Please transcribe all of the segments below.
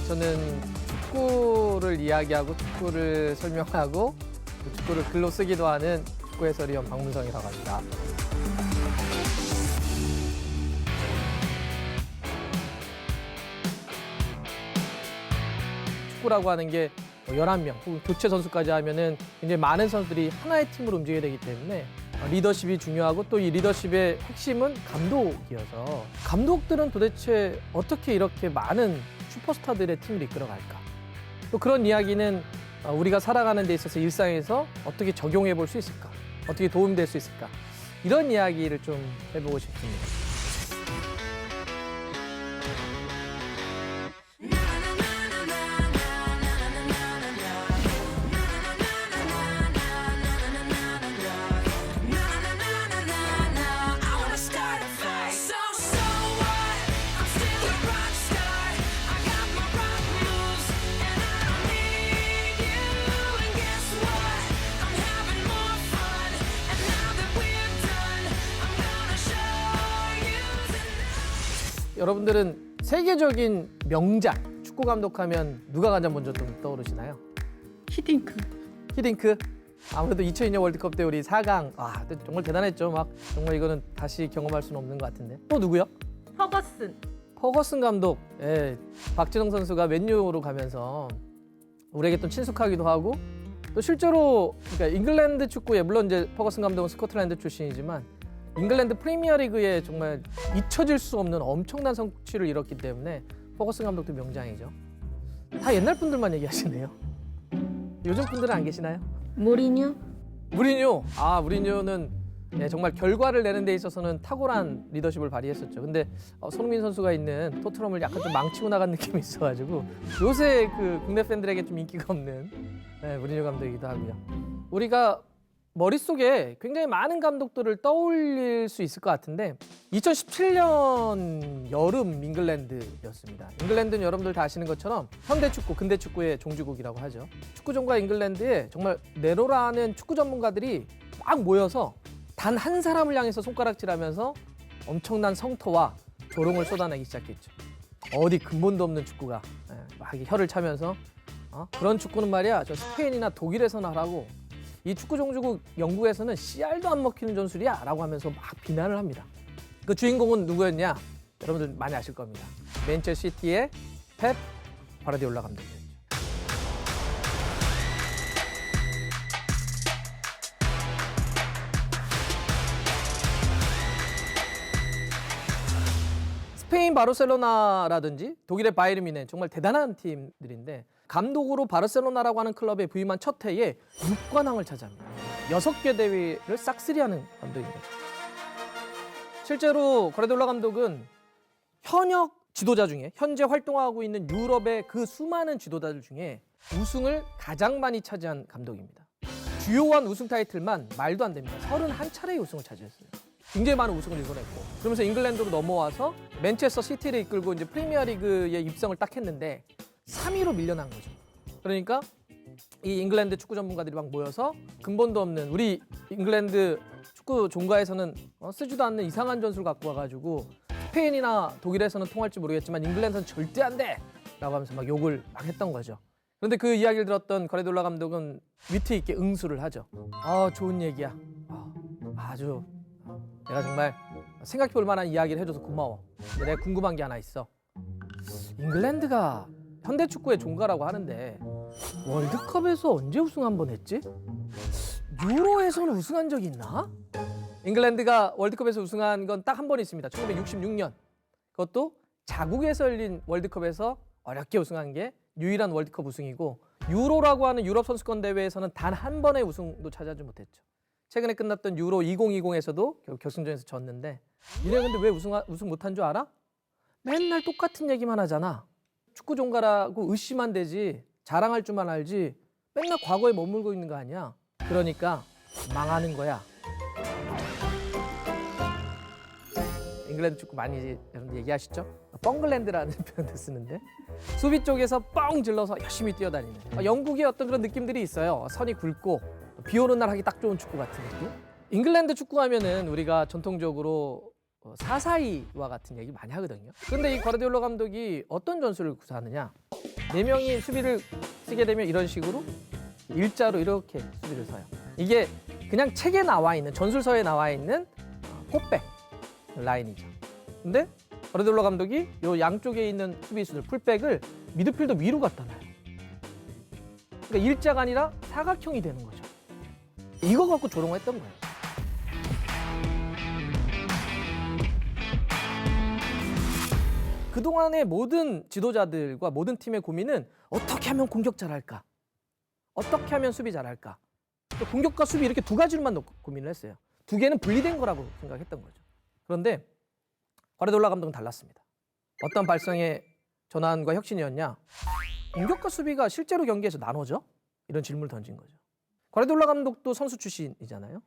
저는 축구를 이야기하고 축구를 설명하고 축구를 글로 쓰기도 하는 축구 해설위원 박문성이라고 합니다. 축구라고 하는 게 11명 혹은 교체 선수까지 하면은 굉장히 많은 선수들이 하나의 팀으로 움직여야 되기 때문에 리더십이 중요하고 또 이 리더십의 핵심은 감독이어서 감독들은 도대체 어떻게 이렇게 많은 슈퍼스타들의 팀을 이끌어갈까? 또 그런 이야기는 우리가 살아가는 데 있어서 일상에서 어떻게 적용해 볼 수 있을까? 어떻게 도움될 수 있을까? 이런 이야기를 좀 해보고 싶습니다. 여러분들은 세계적인 명작, 축구 감독하면 누가 가장 먼저 좀 떠오르시나요? 히딩크. 히딩크? 아무래도 2002년 월드컵 때 우리 4강, 정말 대단했죠. 막 정말 이거는 다시 경험할 수는 없는 것 같은데. 또 누구요? 퍼거슨. 퍼거슨 감독. 예, 박진영 선수가 맨유로 가면서 우리에게 또 친숙하기도 하고 또 실제로 그러니까 잉글랜드 축구에 물론 이제 퍼거슨 감독은 스코틀랜드 출신이지만 잉글랜드 프리미어리그에 정말 잊혀질 수 없는 엄청난 성취를 이뤘기 때문에 퍼거슨 감독도 명장이죠. 다 옛날 분들만 얘기하시네요. 요즘 분들은 안 계시나요? 모리뉴. 무리뉴. 무리뉴는 정말 결과를 내는 데 있어서는 탁월한 리더십을 발휘했었죠. 근데 손흥민 선수가 있는 토트넘을 약간 좀 망치고 나간 느낌이 있어가지고 요새 그 국내 팬들에게 좀 인기가 없는 무리뉴 감독이기도 하고요. 우리가 머릿속에 굉장히 많은 감독들을 떠올릴 수 있을 것 같은데 2017년 여름 잉글랜드였습니다. 잉글랜드는 여러분들 다 아시는 것처럼 현대축구, 근대축구의 종주국이라고 하죠. 축구전과 잉글랜드에 정말 네로라는 축구 전문가들이 막 모여서 단 한 사람을 향해서 손가락질하면서 엄청난 성토와 조롱을 쏟아내기 시작했죠. 어디 근본도 없는 축구가 막 혀를 차면서 그런 축구는 말이야 저 스페인이나 독일에서나 하라고 이 축구 종주국 영국에서는 씨알도 안 먹히는 전술이야 라고 하면서 막 비난을 합니다. 그 주인공은 누구였냐? 여러분들 많이 아실 겁니다. 맨체스터 시티의 펩 과르디올라 감독이었죠. 스페인 바르셀로나라든지 독일의 바이에른 뮌헨 정말 대단한 팀들인데 감독으로 바르셀로나라고 하는 클럽에 부임한 첫 해에 6관왕을 차지합니다. 6개 대회를 싹쓸이하는 감독입니다. 실제로 과르디올라 감독은 현역 지도자 중에 현재 활동하고 있는 유럽의 그 수많은 지도자들 중에 우승을 가장 많이 차지한 감독입니다. 주요한 우승 타이틀만 말도 안 됩니다. 31차례의 우승을 차지했어요. 굉장히 많은 우승을 이뤄냈고 그러면서 잉글랜드로 넘어와서 맨체스터 시티를 이끌고 이제 프리미어리그에 입성을 딱 했는데 3위로 밀려난 거죠. 그러니까 이 잉글랜드 축구 전문가들이 막 모여서 근본도 없는 우리 잉글랜드 축구 종가에서는 쓰지도 않는 이상한 전술 갖고 와가지고 스페인이나 독일에서는 통할지 모르겠지만 잉글랜드는 절대 안 돼! 라고 하면서 막 욕을 막 했던 거죠. 그런데 그 이야기를 들었던 과르디올라 감독은 위트 있게 응수를 하죠. 좋은 얘기야. 아주 내가 정말 생각해 볼 만한 이야기를 해줘서 고마워. 근데 내가 궁금한 게 하나 있어. 잉글랜드가 현대축구의 종가라고 하는데 월드컵에서 언제 우승 한번 했지? 유로에서는 우승한 적이 있나? 잉글랜드가 월드컵에서 우승한 건 딱 한 번 있습니다. 1966년. 그것도 자국에서 열린 월드컵에서 어렵게 우승한 게 유일한 월드컵 우승이고 유로라고 하는 유럽 선수권 대회에서는 단 한 번의 우승도 차지하지 못했죠. 최근에 끝났던 유로 2020에서도 결국 결승전에서 졌는데 니네 근데 왜 우승 못한 줄 알아? 맨날 똑같은 얘기만 하잖아. 축구 종가라고 의심만 되지 자랑할 줄만 알지 맨날 과거에 머물고 있는 거 아니야. 그러니까 망하는 거야. 잉글랜드 축구 많이 여러분들 얘기하시죠? 뻥글랜드라는 표현도 쓰는데 수비 쪽에서 뻥 질러서 열심히 뛰어다니는 영국의 어떤 그런 느낌들이 있어요. 선이 굵고 비 오는 날 하기 딱 좋은 축구 같은 느낌. 잉글랜드 축구 하면은 우리가 전통적으로 사사이와 같은 얘기 많이 하거든요. 그런데 이 과르디올라 감독이 어떤 전술을 구사하느냐? 4명이 수비를 쓰게 되면 이런 식으로 일자로 이렇게 수비를 서요. 이게 그냥 책에 나와 있는 전술서에 나와 있는 포백 라인이죠. 근데 과르디올라 감독이 요 양쪽에 있는 수비수들 풀백을 미드필더 위로 갖다 놔요. 그러니까 일자가 아니라 사각형이 되는 거죠. 이거 갖고 조롱을 했던 거예요. 그동안의 모든 지도자들과 모든 팀의 고민은 어떻게 하면 공격 잘할까? 어떻게 하면 수비 잘할까? 공격과 수비 이렇게 두 가지로만 놓고 고민을 했어요. 두 개는 분리된 거라고 생각했던 거죠. 그런데 과르디올라 감독은 달랐습니다. 어떤 발상의 전환과 혁신이었냐? 공격과 수비가 실제로 경기에서 나눠져? 이런 질문을 던진 거죠. 과르디올라 감독도 선수 출신이잖아요.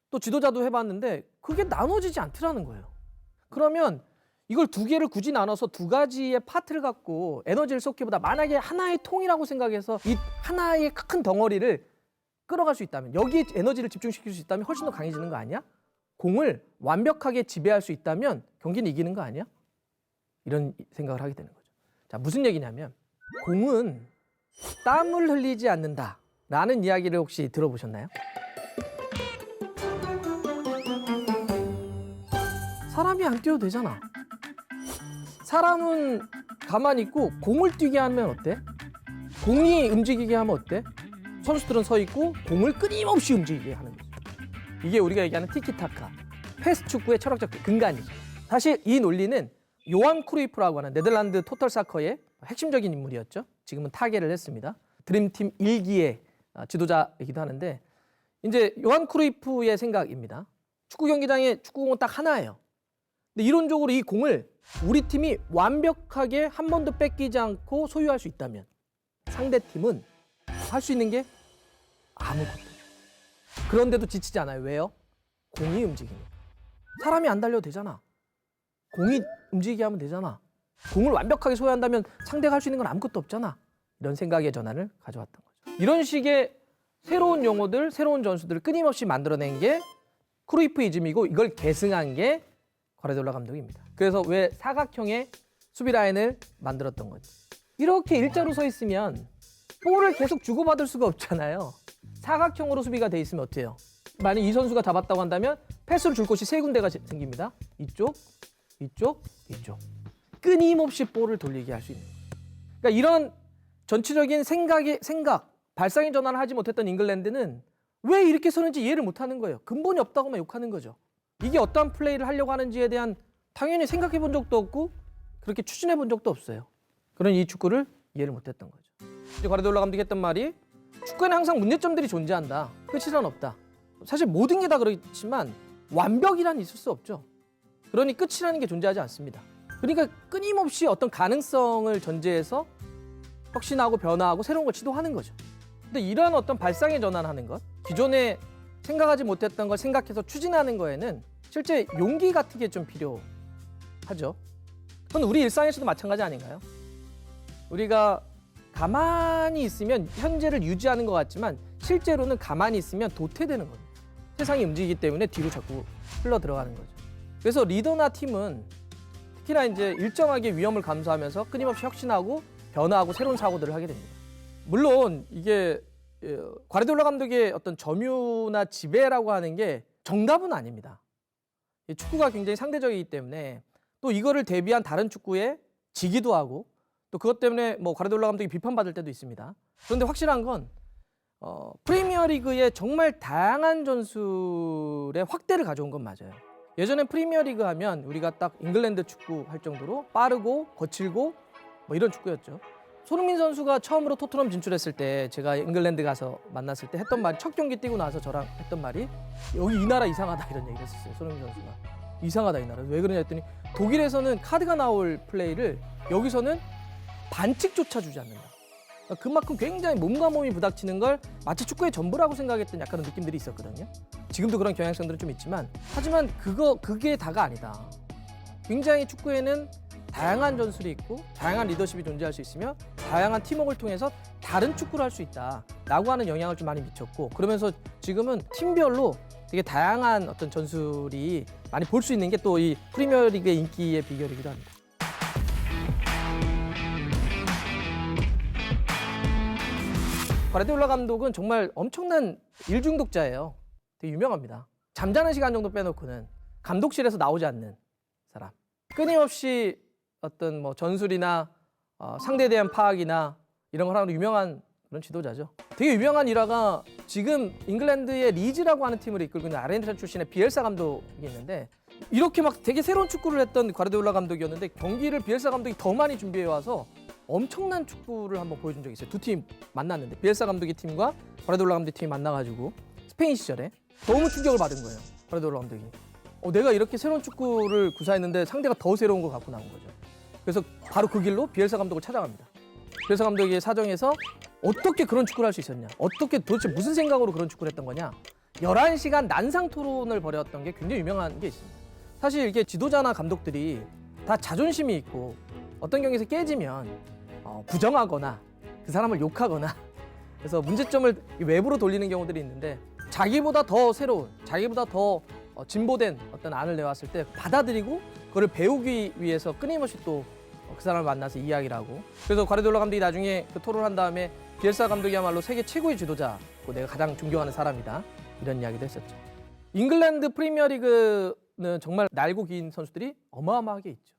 또 지도자도 해봤는데 그게 나눠지지 않더라는 거예요. 그러면 이걸 두 개를 굳이 나눠서 두 가지의 파트를 갖고 에너지를 쏟기보다 만약에 하나의 통이라고 생각해서 이 하나의 큰 덩어리를 끌어갈 수 있다면, 여기에 에너지를 집중시킬 수 있다면 훨씬 더 강해지는 거 아니야? 공을 완벽하게 지배할 수 있다면 경기는 이기는 거 아니야? 이런 생각을 하게 되는 거죠. 자, 무슨 얘기냐면 공은 땀을 흘리지 않는다라는 이야기를 혹시 들어보셨나요? 사람이 안 뛰어도 되잖아. 사람은 가만히 있고 공을 뛰게 하면 어때? 공이 움직이게 하면 어때? 선수들은 서 있고 공을 끊임없이 움직이게 하는 거죠. 이게 우리가 얘기하는 티키타카, 패스 축구의 철학적 근간이죠. 사실 이 논리는 요한 크루이프라고 하는 네덜란드 토탈 사커의 핵심적인 인물이었죠. 지금은 타계를 했습니다. 드림팀 1기의 지도자이기도 하는데, 이제 요한 크루이프의 생각입니다. 축구 경기장에 축구공은 딱 하나예요. 근데 이론적으로 이 공을 우리 팀이 완벽하게 한 번도 뺏기지 않고 소유할 수 있다면 상대 팀은 할 수 있는 게 아무것도. 그런데도 지치지 않아요. 왜요? 공이 움직이니까. 사람이 안 달려도 되잖아. 공이 움직이게 하면 되잖아. 공을 완벽하게 소유한다면 상대가 할 수 있는 건 아무것도 없잖아. 이런 생각의 전환을 가져왔던 거죠. 이런 식의 새로운 용어들, 새로운 전술들을 끊임없이 만들어낸 게 크루이프이즘이고, 이걸 계승한 게 과르디올라 감독입니다. 그래서 왜 사각형의 수비 라인을 만들었던 거지. 이렇게 일자로 서 있으면 볼을 계속 주고받을 수가 없잖아요. 사각형으로 수비가 돼 있으면 어때요? 만약 이 선수가 잡았다고 한다면 패스를 줄 곳이 세 군데가 생깁니다. 이쪽, 이쪽, 이쪽. 끊임없이 볼을 돌리게 할 수 있는 거예요. 그러니까 이런 전체적인 생각, 발상의 전환을 하지 못했던 잉글랜드는 왜 이렇게 서는지 이해를 못하는 거예요. 근본이 없다고만 욕하는 거죠. 이게 어떠한 플레이를 하려고 하는지에 대한 당연히 생각해 본 적도 없고 그렇게 추진해 본 적도 없어요. 그런 이 축구를 이해를 못했던 거죠. 이제 과르디올라 감독이 했던 말이, 축구에는 항상 문제점들이 존재한다. 끝이란 없다. 사실 모든 게 다 그렇지만 완벽이란 있을 수 없죠. 그러니 끝이라는 게 존재하지 않습니다. 그러니까 끊임없이 어떤 가능성을 전제해서 혁신하고 변화하고 새로운 걸 시도하는 거죠. 근데 이러한 어떤 발상의 전환하는 것, 기존에 생각하지 못했던 걸 생각해서 추진하는 거에는 실제 용기 같은 게 좀 필요하죠. 그건 우리 일상에서도 마찬가지 아닌가요? 우리가 가만히 있으면 현재를 유지하는 것 같지만 실제로는 가만히 있으면 도태되는 겁니다. 세상이 움직이기 때문에 뒤로 자꾸 흘러 들어가는 거죠. 그래서 리더나 팀은 특히나 이제 일정하게 위험을 감수하면서 끊임없이 혁신하고 변화하고 새로운 사고들을 하게 됩니다. 물론 이게 과르디올라 감독의 어떤 점유나 지배라고 하는 게 정답은 아닙니다. 축구가 굉장히 상대적이기 때문에 또 이거를 대비한 다른 축구에 지기도 하고 또 그것 때문에 뭐 과르디올라 감독이 비판받을 때도 있습니다. 그런데 확실한 건 프리미어리그의 정말 다양한 전술의 확대를 가져온 건 맞아요. 예전에 프리미어리그 하면 우리가 딱 잉글랜드 축구 할 정도로 빠르고 거칠고 뭐 이런 축구였죠. 손흥민 선수가 처음으로 토트넘 진출했을 때 제가 잉글랜드 가서 만났을 때 했던 말이, 첫 경기 뛰고 나서 저랑 했던 말이, 여기 이 나라 이상하다 이런 얘기를 했었어요. 손흥민 선수가. 이상하다 이 나라. 왜 그러냐 했더니 독일에서는 카드가 나올 플레이를 여기서는 반칙조차 주지 않는다. 그러니까 그만큼 굉장히 몸과 몸이 부닥치는 걸 마치 축구의 전부라고 생각했던 약간 느낌들이 있었거든요. 지금도 그런 경향성들은 좀 있지만, 하지만 그게 다가 아니다. 굉장히 축구에는 다양한 전술이 있고 다양한 리더십이 존재할 수 있으며 다양한 팀워크를 통해서 다른 축구를 할 수 있다라고 하는 영향을 좀 많이 미쳤고, 그러면서 지금은 팀별로 되게 다양한 어떤 전술이 많이 볼 수 있는 게 또 이 프리미어리그의 인기의 비결이기도 합니다. 과르디올라 감독은 정말 엄청난 일중독자예요. 되게 유명합니다. 잠자는 시간 정도 빼놓고는 감독실에서 나오지 않는 사람. 끊임없이 어떤 뭐 전술이나 상대에 대한 파악이나 이런 걸 하는 유명한 그런 지도자죠. 되게 유명한 일화가 지금 잉글랜드의 리즈라고 하는 팀을 이끌고 있는 아르헨티나 출신의 비엘사 감독이 있는데 이렇게 막 되게 새로운 축구를 했던 과르디올라 감독이었는데 경기를 비엘사 감독이 더 많이 준비해 와서 엄청난 축구를 한번 보여준 적이 있어요. 두 팀 만났는데 비엘사 감독의 팀과 과르디올라 감독의 팀이 만나가지고 스페인 시절에 너무 충격을 받은 거예요. 과르디올라 감독이. 내가 이렇게 새로운 축구를 구사했는데 상대가 더 새로운 걸 갖고 나온 거죠. 그래서 바로 그 길로 비엘사 감독을 찾아갑니다. 비엘사 감독의 사정에서 어떻게 그런 축구를 할 수 있었냐, 어떻게 도대체 무슨 생각으로 그런 축구를 했던 거냐, 11시간 난상 토론을 벌였던 게 굉장히 유명한 게 있습니다. 사실 이게 지도자나 감독들이 다 자존심이 있고 어떤 경기에서 깨지면 부정하거나 그 사람을 욕하거나 그래서 문제점을 외부로 돌리는 경우들이 있는데 자기보다 더 새로운, 자기보다 더 진보된 어떤 안을 내왔을 때 받아들이고 그걸 배우기 위해서 끊임없이 또 그 사람을 만나서 이야기를 하고 그래서 과르디올라 감독이 나중에 그 토론을 한 다음에 비엘사 감독이야말로 세계 최고의 지도자고 내가 가장 존경하는 사람이다 이런 이야기도 했었죠. 잉글랜드 프리미어리그는 정말 날고 긴 선수들이 어마어마하게 있죠.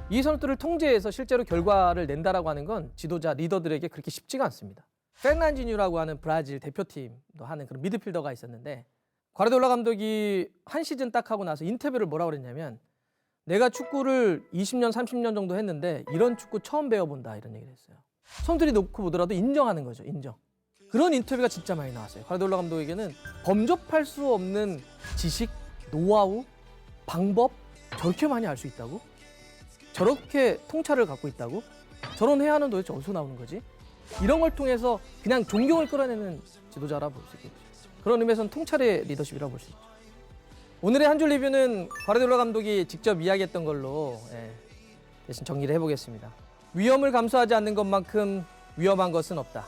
이 선수들을 통제해서 실제로 결과를 낸다라고 하는 건 지도자 리더들에게 그렇게 쉽지가 않습니다. 페르난지뉴라고 하는 브라질 대표팀도 하는 그런 미드필더가 있었는데 과르디올라 감독이 한 시즌 딱 하고 나서 인터뷰를 뭐라고 그랬냐면 내가 축구를 20년, 30년 정도 했는데 이런 축구 처음 배워본다 이런 얘기를 했어요. 선수들이 놓고 보더라도 인정하는 거죠. 인정. 그런 인터뷰가 진짜 많이 나왔어요. 과르디올라 감독에게는 범접할 수 없는 지식, 노하우, 방법 저렇게 많이 알 수 있다고? 저렇게 통찰을 갖고 있다고? 저런 해안은 도대체 어디서 나오는 거지? 이런 걸 통해서 그냥 존경을 끌어내는 지도자라 볼 수 있겠죠. 그런 의미에서는 통찰의 리더십이라고 볼 수 있죠. 오늘의 한 줄 리뷰는 과르디올라 감독이 직접 이야기했던 걸로 대신 정리를 해보겠습니다. 위험을 감수하지 않는 것만큼 위험한 것은 없다.